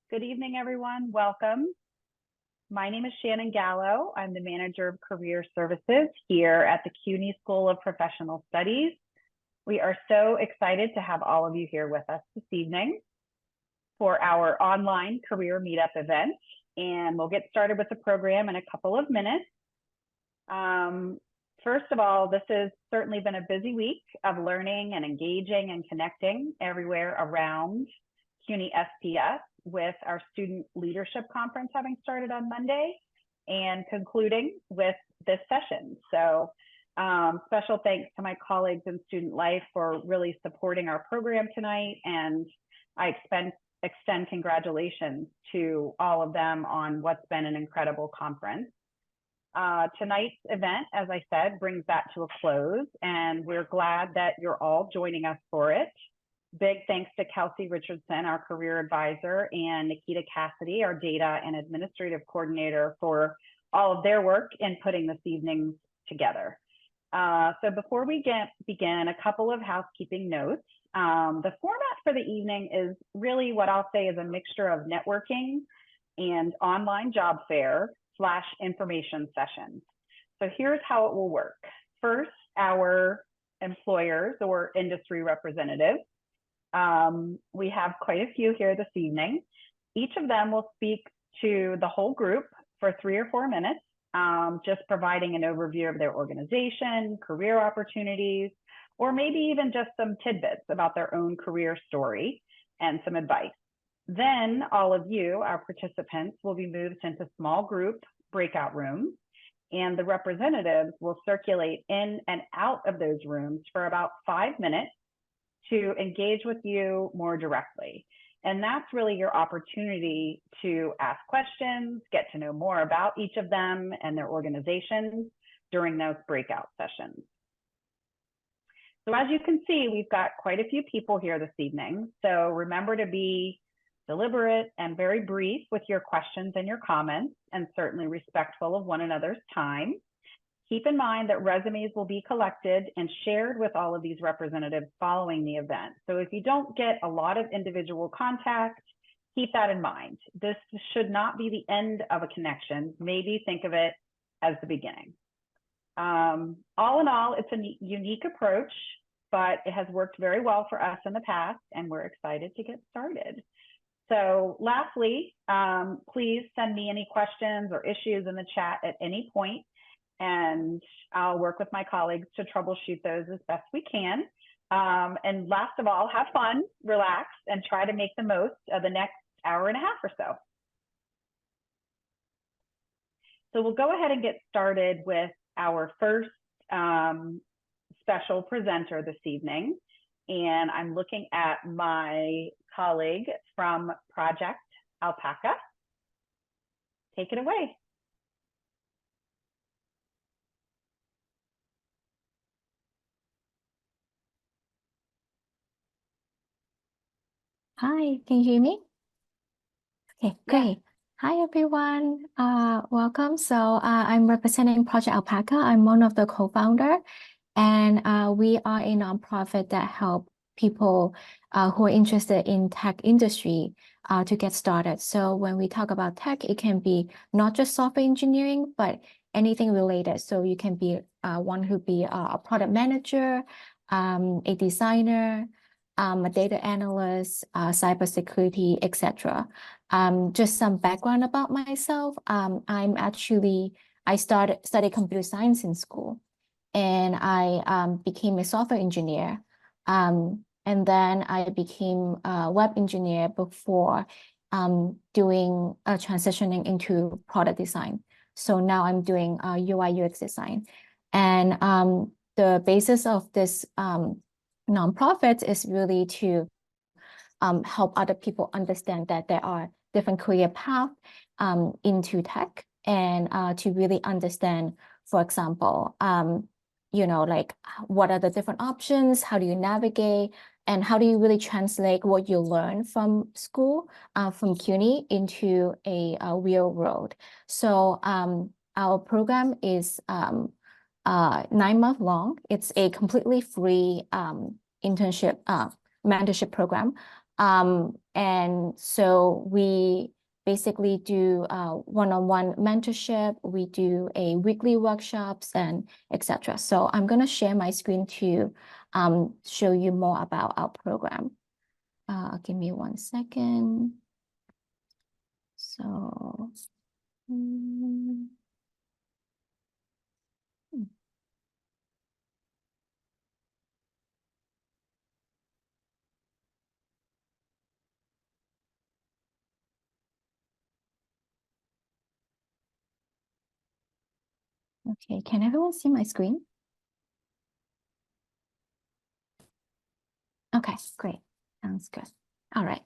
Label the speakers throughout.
Speaker 1: Good evening, everyone. Welcome. My name is Shannon Gallo. I'm the Manager of Career Services here at the CUNY School of Professional Studies. We are so excited to have all of you here with us this evening for our online career meetup event. And we'll get started with the program in a couple of minutes. First of all, this has certainly been a busy week of learning and engaging and connecting everywhere around CUNY SPS, with our Student Leadership Conference having started on Monday and concluding with this session. So special thanks to my colleagues in Student Life for really supporting our program tonight. And I extend congratulations to all of them on what's been an incredible conference. Tonight's event, as I said, brings that to a close, and we're glad that you're all joining us for it. Big thanks to Kelsey Richardson, our career advisor, and Nikita Cassidy, our data and administrative coordinator, for all of their work in putting this evening together. So before we begin, a couple of housekeeping notes. The format for the evening is really what I'll say is a mixture of networking and online job fair / information sessions. So here's how it will work. First, our employers or industry representatives. We have quite a few here this evening. Each of them will speak to the whole group for 3 or 4 minutes, just providing an overview of their organization, career opportunities, or maybe even just some tidbits about their own career story and some advice. Then all of you, our participants, will be moved into small group breakout rooms, and the representatives will circulate in and out of those rooms for about 5 minutes to engage with you more directly. And that's really your opportunity to ask questions, get to know more about each of them and their organizations during those breakout sessions. So as you can see, we've got quite a few people here this evening. So remember to be deliberate and very brief with your questions and your comments, and certainly respectful of one another's time. Keep in mind that resumes will be collected and shared with all of these representatives following the event. So if you don't get a lot of individual contact, keep that in mind. This should not be the end of a connection. Maybe think of it as the beginning. All in all, it's a unique approach, but it has worked very well for us in the past, and we're excited to get started. So lastly, please send me any questions or issues in the chat at any point, and I'll work with my colleagues to troubleshoot those as best we can. And last of all, have fun, relax, and try to make the most of the next hour and a half or so. So we'll go ahead and get started with our first special presenter this evening. And I'm looking at my colleague from Project Alpaca. Take it away.
Speaker 2: Hi, can you hear me? Okay, great. Hi, everyone. Welcome. So I'm representing Project Alpaca. I'm one of the co-founder, and we are a nonprofit that help people who are interested in tech industry to get started. So when we talk about tech, it can be not just software engineering, but anything related. So you can be one who be a product manager, a designer, a data analyst, cybersecurity, etc. Just some background about myself. I studied computer science in school, and I became a software engineer. And then I became a web engineer before doing transitioning into product design. So now I'm doing UI UX design. And the basis of this nonprofit is really to help other people understand that there are different career paths into tech, and to really understand, for example, like what are the different options, how do you navigate, and how do you really translate what you learn from school, from CUNY, into a real world. So our program is 9 months long. It's a completely free internship mentorship program And so we basically do one-on-one mentorship. We do a weekly workshops and etc. So I'm going to share my screen to show you more about our program. Give me 1 second. So, okay, can everyone see my screen? Okay, great. Sounds good. All right.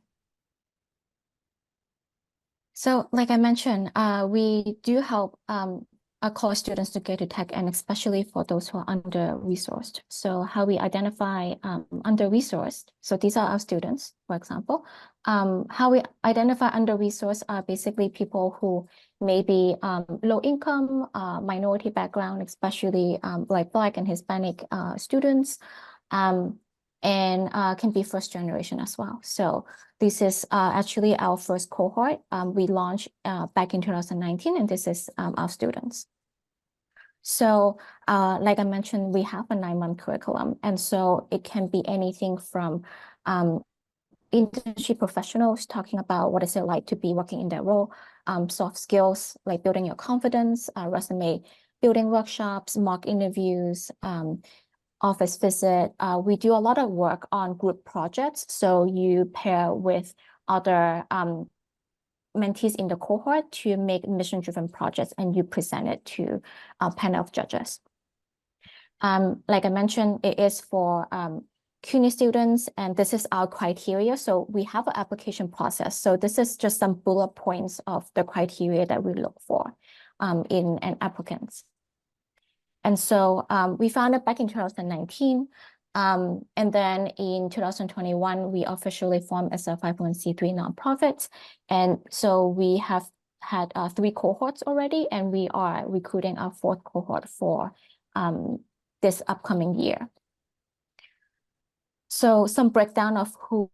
Speaker 2: So like I mentioned, we do help our college students to get to tech, and especially for those who are under-resourced. So how we identify under-resourced, so these are our students, for example. How we identify under-resourced are basically people who may be low income, minority background, especially like Black and Hispanic students, and can be first generation as well. So this is actually our first cohort. We launched back in 2019, and this is our students. So like I mentioned, we have a 9-month curriculum, and so it can be anything from industry professionals talking about what is it like to be working in that role, soft skills like building your confidence, resume building workshops, mock interviews, office visit. We do a lot of work on group projects. So you pair with other mentees in the cohort to make mission-driven projects, and you present it to a panel of judges. Like I mentioned, it is for CUNY students, and this is our criteria. So we have an application process. So this is just some bullet points of the criteria that we look for in an applicant. And so we founded back in 2019. And then in 2021, we officially formed as a 501c3 nonprofit. And so we have had 3 cohorts already, and we are recruiting our 4th cohort for this upcoming year. So some breakdown of who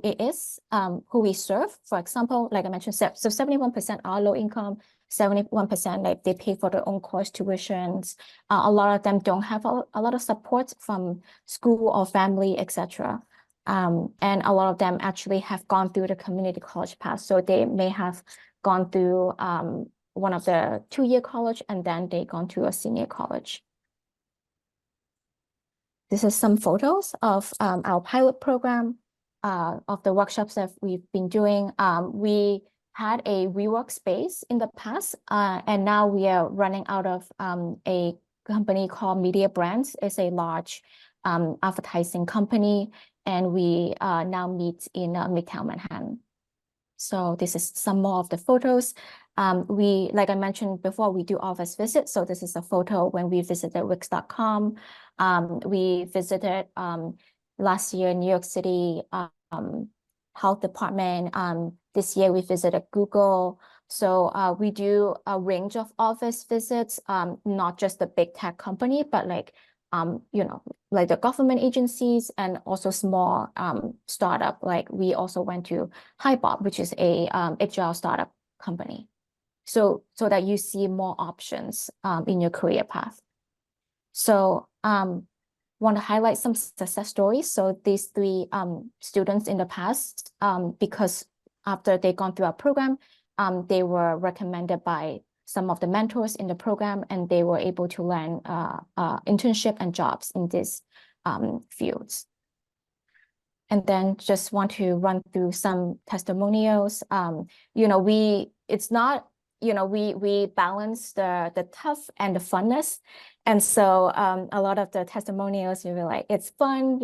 Speaker 2: it is, who we serve. For example, like I mentioned, so 71% are low income, 71% like they pay for their own course tuitions. A lot of them don't have a lot of support from school or family, etc. And a lot of them actually have gone through the community college path. So they may have gone through one of the 2-year college, and then they gone to a senior college. This is some photos of our pilot program, of the workshops that we've been doing. We had a rework space in the past, and now we are running out of a company called Media Brands. It's a large advertising company, and we now meet in Midtown Manhattan. So this is some more of the photos. Like I mentioned before, we do office visits. So this is a photo when we visited Wix.com. We visited last year New York City Health Department. This year we visited Google. So we do a range of office visits, not just the big tech company, but like like the government agencies and also small startup. Like we also went to HiBob, which is a agile startup company. So that you see more options in your career path. So want to highlight some success stories. So these 3 students in the past, because after they gone through our program, they were recommended by some of the mentors in the program, and they were able to land internship and jobs in these fields. And then just want to run through some testimonials. It's not, we balance the tough and the funness. And so a lot of the testimonials, you're like, it's fun,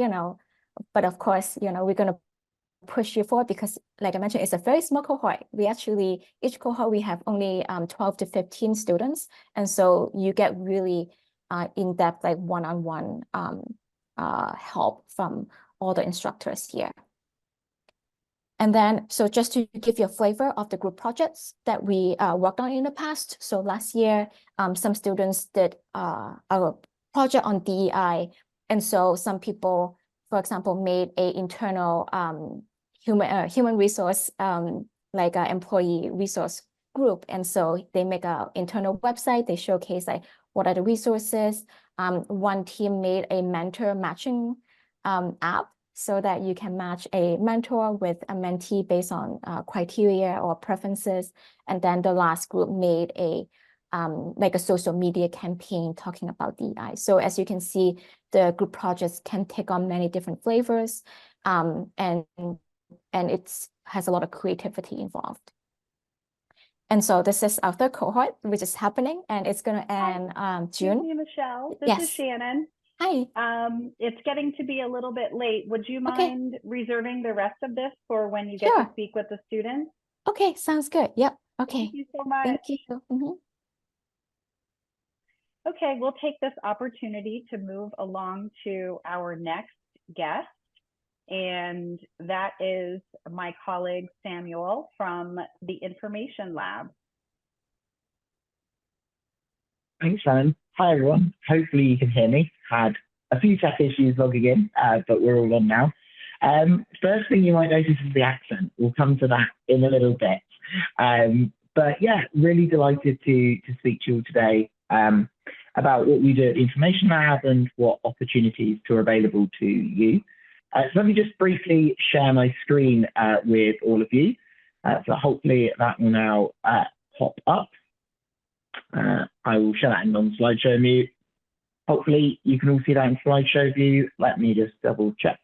Speaker 2: but of course, we're going to push you forward because, like I mentioned, it's a very small cohort. Each cohort, we have only 12 to 15 students. And so you get really in-depth, like one-on-one help from all the instructors here. And then, so just to give you a flavor of the group projects that we worked on in the past. So last year, some students did a project on DEI. And so some people, for example, made a internal human resource, like an employee resource group. And so they make an internal website. They showcase like what are the resources. One team made a mentor matching app so that you can match a mentor with a mentee based on criteria or preferences. And then the last group made a like a social media campaign talking about DEI. So as you can see, the group projects can take on many different flavors, and it has a lot of creativity involved. And so this is our third cohort, which is happening, and it's going to end June.
Speaker 1: Excuse me, Michelle. This is Shannon.
Speaker 2: Hi.
Speaker 1: It's getting to be a little bit late. Would you mind reserving the rest of this for when you get to speak with the students?
Speaker 2: Okay, sounds good. Yep. Okay.
Speaker 1: Thank you so much.
Speaker 2: Thank you.
Speaker 1: Okay, we'll take this opportunity to move along to our next guest, and that is my colleague Samuel from the Information Lab.
Speaker 3: Thanks, Shannon. Hi, everyone. Hopefully you can hear me. Had a few tech issues logging in, but we're all on now. First thing you might notice is the accent. We'll come to that in a little bit. But yeah, really delighted to speak to you all today about what we do at the Information Lab and what opportunities are available to you. So let me just briefly share my screen with all of you. So hopefully that will now pop up. I will share that in non-slideshow view. Hopefully you can all see that in slideshow view. Let me just double check.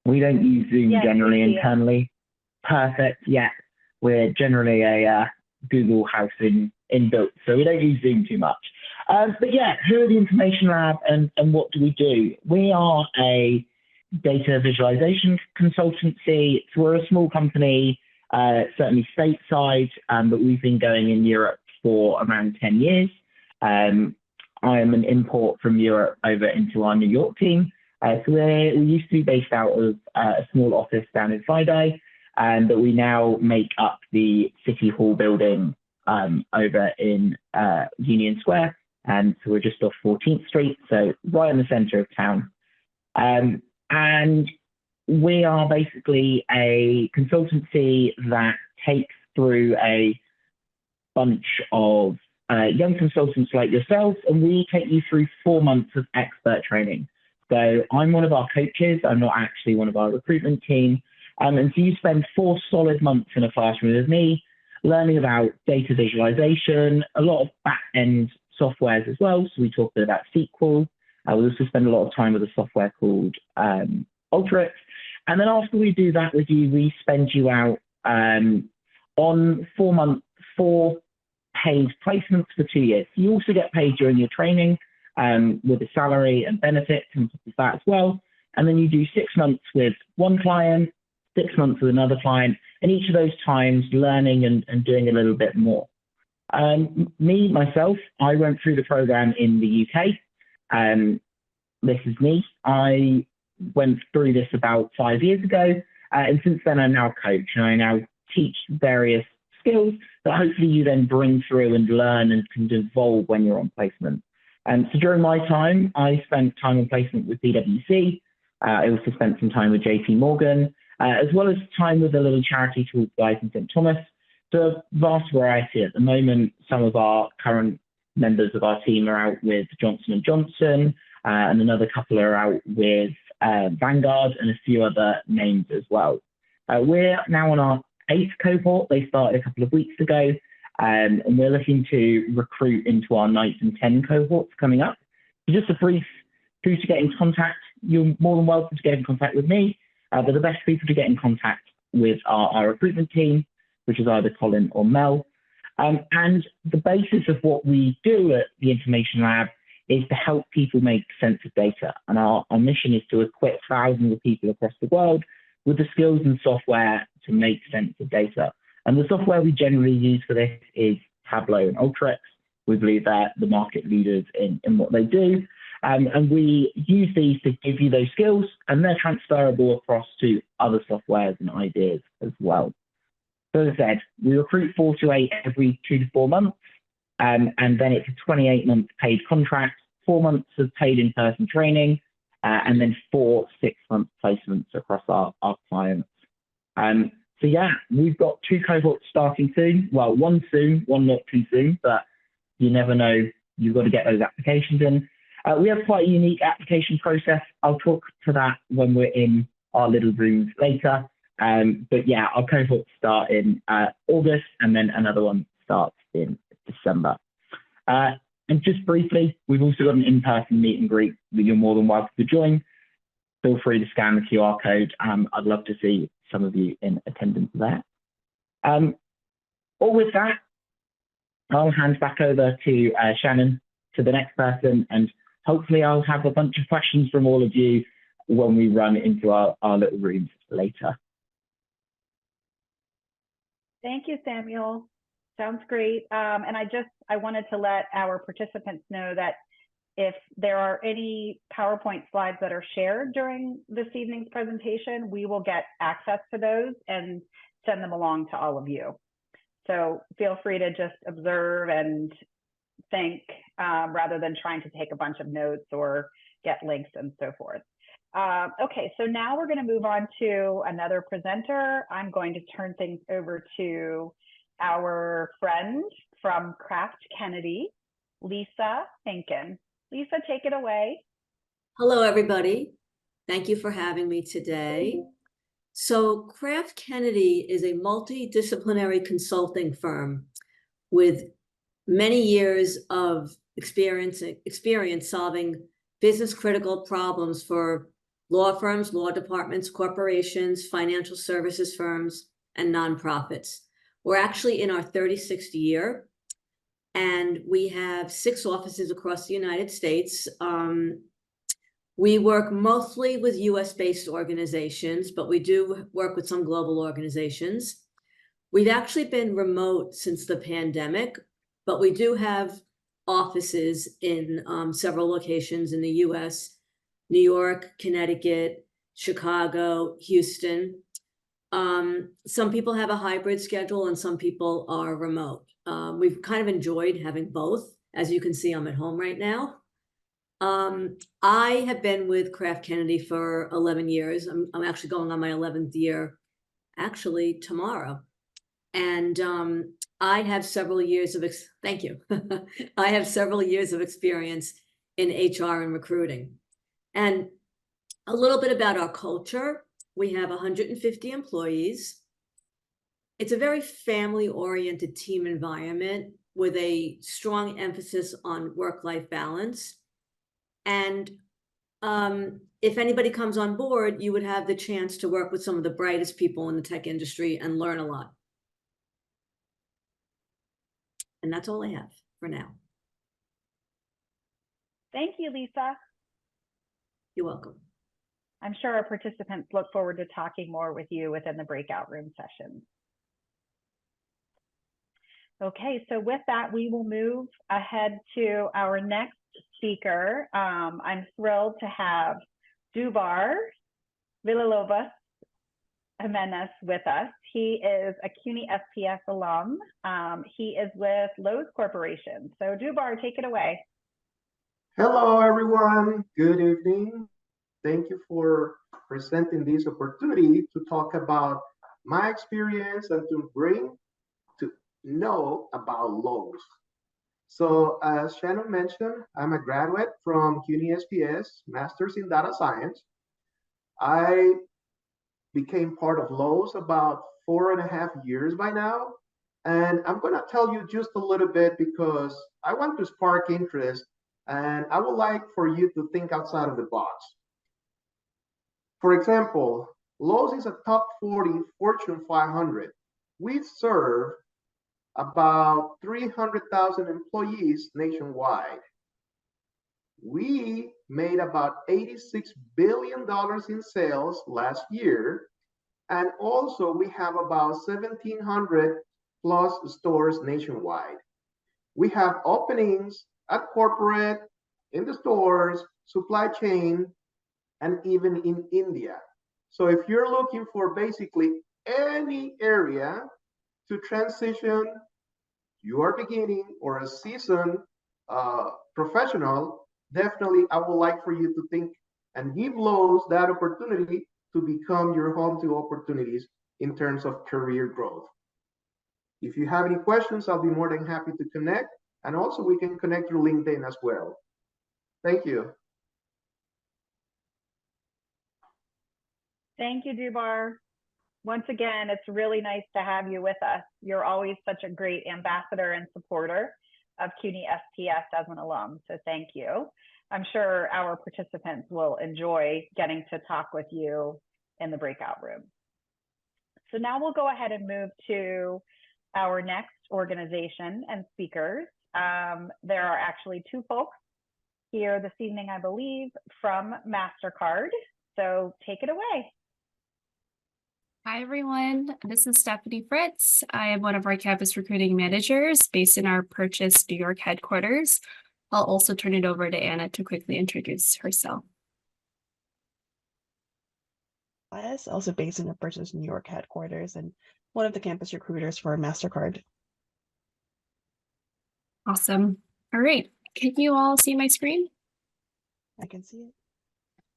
Speaker 3: We don't use Zoom generally internally. Perfect. Yeah, we're generally a Google house inbuilt, so we don't use Zoom too much. But yeah, who are the Information Lab and what do we do? We are a data visualization consultancy. So we're a small company, certainly stateside, but we've been going in Europe for around 10 years. I am an import from Europe over into our New York team. So we used to be based out of a small office down in Friday, but we now make up the City Hall building over in Union Square. And so we're just off 14th Street, so right in the center of town. And we are basically a consultancy that takes through a bunch of young consultants like yourselves, and we take you through 4 months of expert training. So I'm one of our coaches. I'm not actually one of our recruitment team. And so you spend 4 solid months in a classroom with me, learning about data visualization, a lot of back-end softwares as well. So we talk a bit about SQL. We also spend a lot of time with a software called Ultrix. And then after we do that with you, we spend you out on 4 paid placements for 2 years. You also get paid during your training with a salary and benefits and that as well. And then you do 6 months with one client, 6 months with another client, and each of those times learning and doing a little bit more. Myself, I went through the program in the UK. This is me. I went through this about 5 years ago, and since then I'm now a coach, and I now teach various skills that hopefully you then bring through and learn and can evolve when you're on placement. So during my time, I spent time on placement with PwC. I also spent some time with JP Morgan, as well as time with a little charity called Guys in St. Thomas. So a vast variety at the moment. Some of our current members of our team are out with Johnson & Johnson, and another couple are out with Vanguard and a few other names as well. We're now on our 8th cohort. They started a couple of weeks ago, and we're looking to recruit into our 9th and 10th cohorts coming up. So just a brief who to get in contact. You're more than welcome to get in contact with me, but the best people to get in contact with are our recruitment team, which is either Colin or Mel. And the basis of what we do at the Information Lab is to help people make sense of data. And our mission is to equip thousands of people across the world with the skills and software to make sense of data. And the software we generally use for this is Tableau and Ultrix. We believe they're the market leaders in what they do. And we use these to give you those skills, and they're transferable across to other softwares and ideas as well. So as I said, we recruit 4 to 8 every 2 to 4 months, and then it's a 28-month paid contract, 4 months of paid in-person training, and then 4 6-month placements across our clients. So yeah, we've got 2 cohorts starting soon. Well, one soon, one not too soon, but you never know. You've got to get those applications in. We have quite a unique application process. I'll talk to that when we're in our little rooms later. But yeah, our cohorts start in August, and then another one starts in December. And just briefly, we've also got an in-person meet and greet that you're more than welcome to join. Feel free to scan the QR code. I'd love to see some of you in attendance there. All with that, I'll hand back over to Shannon, to the next person, and hopefully I'll have a bunch of questions from all of you when we run into our little rooms later.
Speaker 1: Thank you, Samuel. Sounds great. And I wanted to let our participants know that if there are any PowerPoint slides that are shared during this evening's presentation, we will get access to those and send them along to all of you. So feel free to just observe and think rather than trying to take a bunch of notes or get links and so forth. Okay, so now we're going to move on to another presenter. I'm going to turn things over to our friend from Kraft Kennedy, Lisa Finken. Lisa, take it away.
Speaker 4: Hello, everybody. Thank you for having me today. So Kraft Kennedy is a multidisciplinary consulting firm with many years of experience solving business critical problems for law firms, law departments, corporations, financial services firms, and nonprofits. We're actually in our 36th year, and we have 6 offices across the United States. We work mostly with US-based organizations, but we do work with some global organizations. We've actually been remote since the pandemic, but we do have offices in several locations in the US, New York, Connecticut, Chicago, Houston. Some people have a hybrid schedule and some people are remote. We've kind of enjoyed having both. As you can see, I'm at home right now. I have been with Kraft Kennedy for 11 years. I'm actually going on my 11th year, actually tomorrow. And I have several years of, thank you. I have several years of experience in HR and recruiting. And a little bit about our culture. We have 150 employees. It's a very family-oriented team environment with a strong emphasis on work-life balance. And if anybody comes on board, you would have the chance to work with some of the brightest people in the tech industry and learn a lot. And that's all I have for now.
Speaker 1: Thank you, Lisa.
Speaker 4: You're welcome.
Speaker 1: I'm sure our participants look forward to talking more with you within the breakout room sessions. Okay, so with that, we will move ahead to our next speaker. I'm thrilled to have Dubar Villalobos Jimenez with us. He is a CUNY SPS alum. He is with Lowe's Corporation. So Dubar, take it away.
Speaker 5: Hello, everyone. Good evening. Thank you for presenting this opportunity to talk about my experience and to bring to know about Lowe's. So as Shannon mentioned, I'm a graduate from CUNY SPS, Master's in Data Science. I became part of Lowe's about 4.5 years by now. And I'm going to tell you just a little bit because I want to spark interest and I would like for you to think outside of the box. For example, Lowe's is a top 40 Fortune 500. We serve about 300,000 employees nationwide. We made about $86 billion in sales last year. And also we have about 1,700 plus stores nationwide. We have openings at corporate, in the stores, supply chain, and even in India. So if you're looking for basically any area to transition, you are beginning or a seasoned professional, definitely I would like for you to think and give Lowe's that opportunity to become your home to opportunities in terms of career growth. If you have any questions, I'll be more than happy to connect. And also we can connect through LinkedIn as well. Thank you.
Speaker 1: Thank you, Dubar. Once again, it's really nice to have you with us. You're always such a great ambassador and supporter of CUNY SPS as an alum, so thank you. I'm sure our participants will enjoy getting to talk with you in the breakout room. So now we'll go ahead and move to our next organization and speakers. There are actually two folks here this evening, I believe, from MasterCard. So take it away.
Speaker 6: Hi, everyone. This is Stephanie Fritz. I am one of our campus recruiting managers based in our Purchase, New York headquarters. I'll also turn it over to Anna to quickly introduce herself.
Speaker 7: Also based in the Purchase, New York headquarters and one of the campus recruiters for MasterCard.
Speaker 6: Awesome. All right. Can you all see my screen?
Speaker 7: I can see it.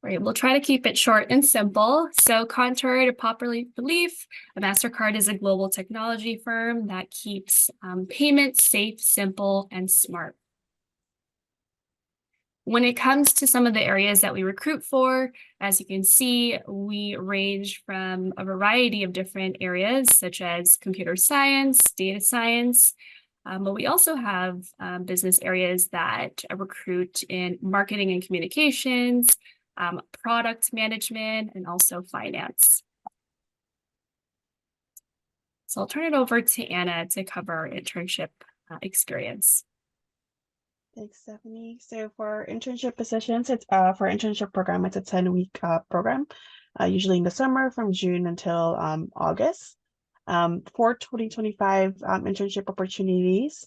Speaker 6: Right, we'll try to keep it short and simple. So contrary to popular belief, MasterCard is a global technology firm that keeps payments safe, simple, and smart. When it comes to some of the areas that we recruit for, as you can see, we range from a variety of different areas, such as computer science, data science, but we also have business areas that recruit in marketing and communications, product management, and also finance. So I'll turn it over to Anna to cover internship experience.
Speaker 7: Thanks, Stephanie. So for internship positions, it's for internship program, it's a 10-week program, usually in the summer from June until August. For 2025 internship opportunities,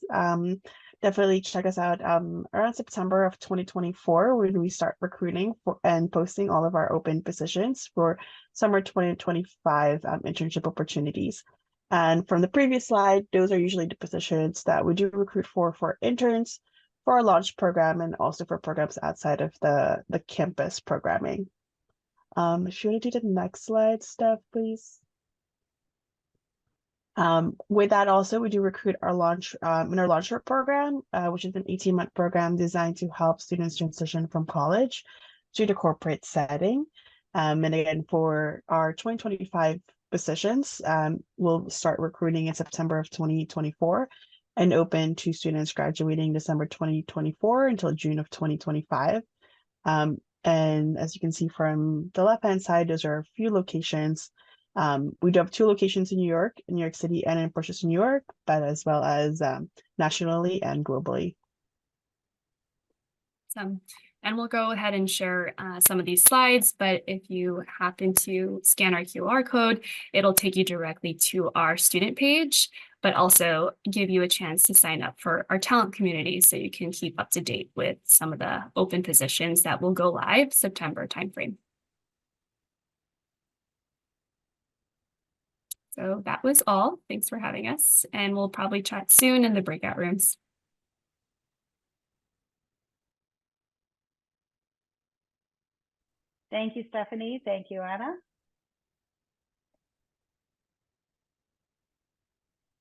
Speaker 7: definitely check us out around September of 2024 when we start recruiting and posting all of our open positions for summer 2025 internship opportunities. And from the previous slide, those are usually the positions that we do recruit for interns, for our launch program, and also for programs outside of the campus programming. If you want to do the next slide, Steph, please. With that also, we do recruit our launch in our launcher program, which is an 18-month program designed to help students transition from college to the corporate setting. And again, for our 2025 positions, we'll start recruiting in September of 2024 and open to students graduating December 2024 until June of 2025. And as you can see from the left-hand side, those are a few locations. We do have 2 locations in New York City and in Purchase, New York, but as well as nationally and globally.
Speaker 6: And we'll go ahead and share some of these slides, but if you happen to scan our QR code, it'll take you directly to our student page, but also give you a chance to sign up for our talent community so you can keep up to date with some of the open positions that will go live September timeframe. So that was all. Thanks for having us, and we'll probably chat soon in the breakout rooms.
Speaker 1: Thank you, Stephanie. Thank you, Anna.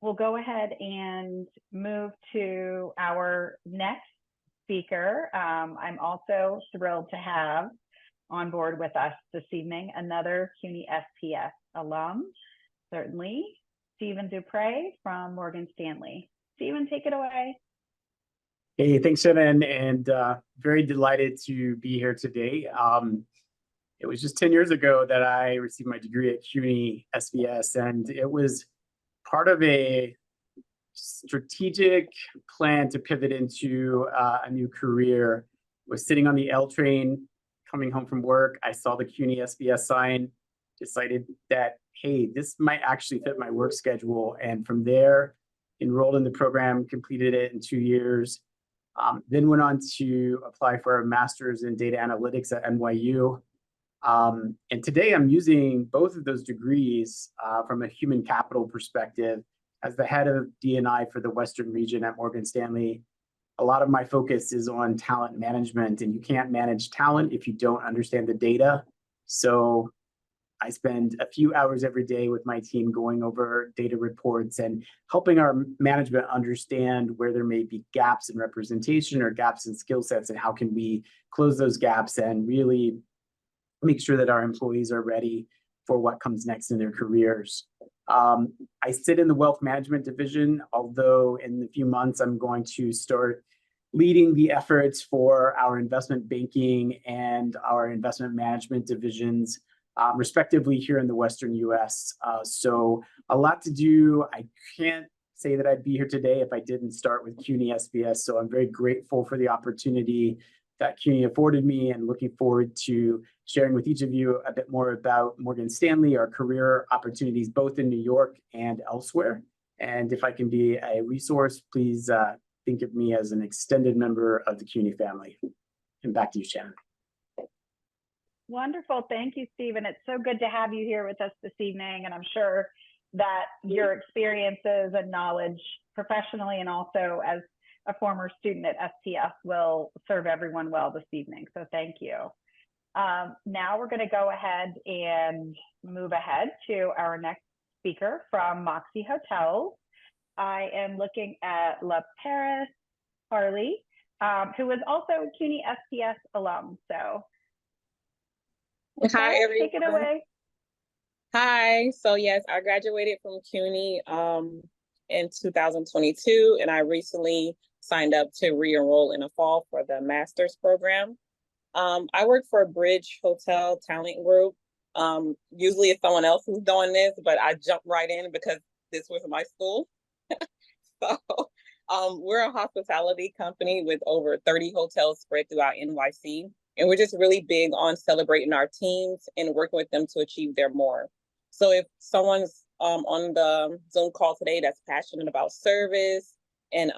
Speaker 1: We'll go ahead and move to our next speaker. I'm also thrilled to have on board with us this evening another CUNY SPS alum, certainly, Stephen Dupre from Morgan Stanley. Stephen, take it away.
Speaker 8: Hey, thanks, Anna, and very delighted to be here today. It was just 10 years ago that I received my degree at CUNY SPS, and it was part of a strategic plan to pivot into a new career. I was sitting on the L train coming home from work. I saw the CUNY SPS sign, decided that, hey, this might actually fit my work schedule. And from there, enrolled in the program, completed it in 2 years, then went on to apply for a master's in data analytics at NYU. And today I'm using both of those degrees from a human capital perspective as the head of D&I for the Western region at Morgan Stanley. a lot of my focus is on talent management, and you can't manage talent if you don't understand the data. So I spend a few hours every day with my team going over data reports and helping our management understand where there may be gaps in representation or gaps in skill sets, and how can we close those gaps and really make sure that our employees are ready for what comes next in their careers. I sit in the wealth management division, although in a few months I'm going to start leading the efforts for our investment banking and our investment management divisions, respectively, here in the Western US. So a lot to do. I can't say that I'd be here today if I didn't start with CUNY SPS. So I'm very grateful for the opportunity that CUNY afforded me, and looking forward to sharing with each of you a bit more about Morgan Stanley, our career opportunities, both in New York and elsewhere. And if I can be a resource, please think of me as an extended member of the CUNY family. And back to you, Shannon.
Speaker 1: Wonderful. Thank you, Stephen. It's so good to have you here with us this evening. And I'm sure that your experiences and knowledge professionally and also as a former student at SPS will serve everyone well this evening. So thank you. Now we're going to go ahead and move ahead to our next speaker from Moxie Hotels. I am looking at La Paris Harley, who is also a CUNY SPS alum. So
Speaker 9: hi, everyone.
Speaker 1: Take it away.
Speaker 9: Hi. So yes, I graduated from CUNY in 2022, and I recently signed up to re-enroll in the fall for the master's program. I work for a Bridge Hotel Talent Group. Usually it's someone else who's doing this, but I jumped right in because this was my school. So we're a hospitality company with over 30 hotels spread throughout NYC. And we're just really big on celebrating our teams and working with them to achieve their more. So if someone's on the Zoom call today that's passionate about service and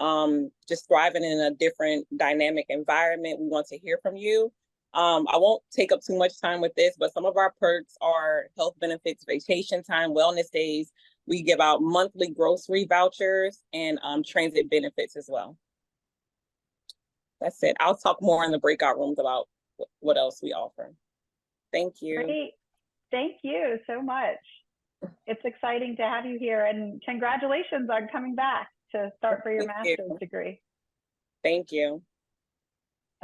Speaker 9: just thriving in a different dynamic environment, we want to hear from you. I won't take up too much time with this, but some of our perks are health benefits, vacation time, wellness days. We give out monthly grocery vouchers and transit benefits as well. That's it. I'll talk more in the breakout rooms about what else we offer. Thank you.
Speaker 1: Great. Thank you so much. It's exciting to have you here, and congratulations on coming back to start for your master's degree.
Speaker 9: Thank you.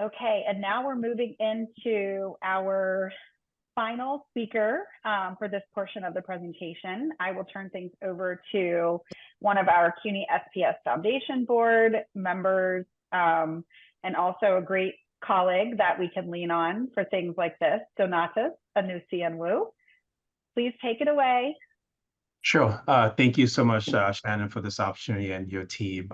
Speaker 1: Okay, and now we're moving into our final speaker for this portion of the presentation. I will turn things over to one of our CUNY SPS Foundation Board members, and also a great colleague that we can lean on for things like this, Donatas Anusianwu. Please take it away.
Speaker 10: Sure. Thank you so much, Shannon, for this opportunity and your team.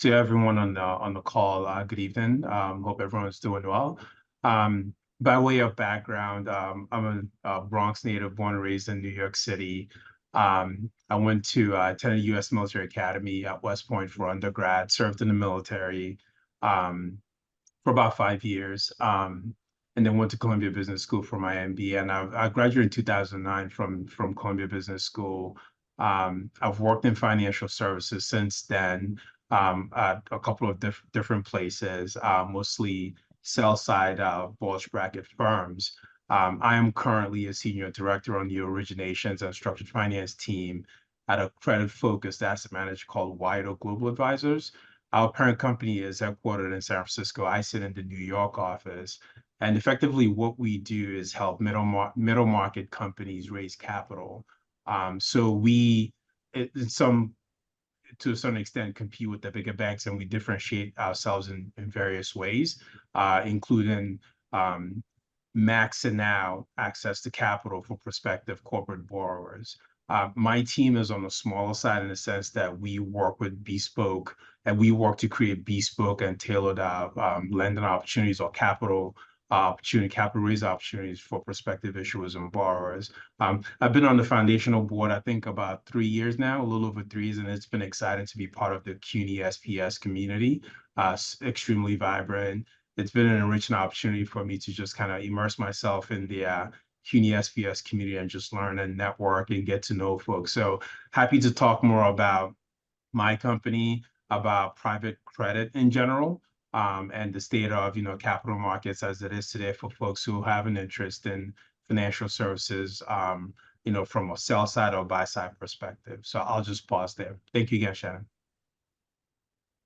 Speaker 10: To everyone on the call, good evening. Hope everyone's doing well. By way of background, I'm a Bronx native, born and raised in New York City. I went to attended U.S. Military Academy at West Point for undergrad, served in the military for about 5 years, and then went to Columbia Business School for my MBA. And I graduated in 2009 from Columbia Business School. I've worked in financial services since then at a couple of different places, mostly sell-side bulge bracket firms. I am currently a senior director on the originations and structured finance team at a credit-focused asset manager called White Oak Global Advisors. Our parent company is headquartered in San Francisco. I sit in the New York office. And effectively, what we do is help middle market companies raise capital. So we, to a certain extent, compete with the bigger banks, and we differentiate ourselves in various ways, including maxing out access to capital for prospective corporate borrowers. My team is on the smaller side in the sense that we work with bespoke, and we work to create bespoke and tailored lending opportunities or capital raise opportunities for prospective issuers and borrowers. I've been on the foundational board, I think, about 3 years now, a little over 3 years, and it's been exciting to be part of the CUNY SPS community. Extremely vibrant. It's been an enriching opportunity for me to just kind of immerse myself in the CUNY SPS community and just learn and network and get to know folks. So happy to talk more about my company, about private credit in general, and the state of, capital markets as it is today for folks who have an interest in financial services, from a sell side or buy side perspective. So I'll just pause there. Thank you again, Shannon.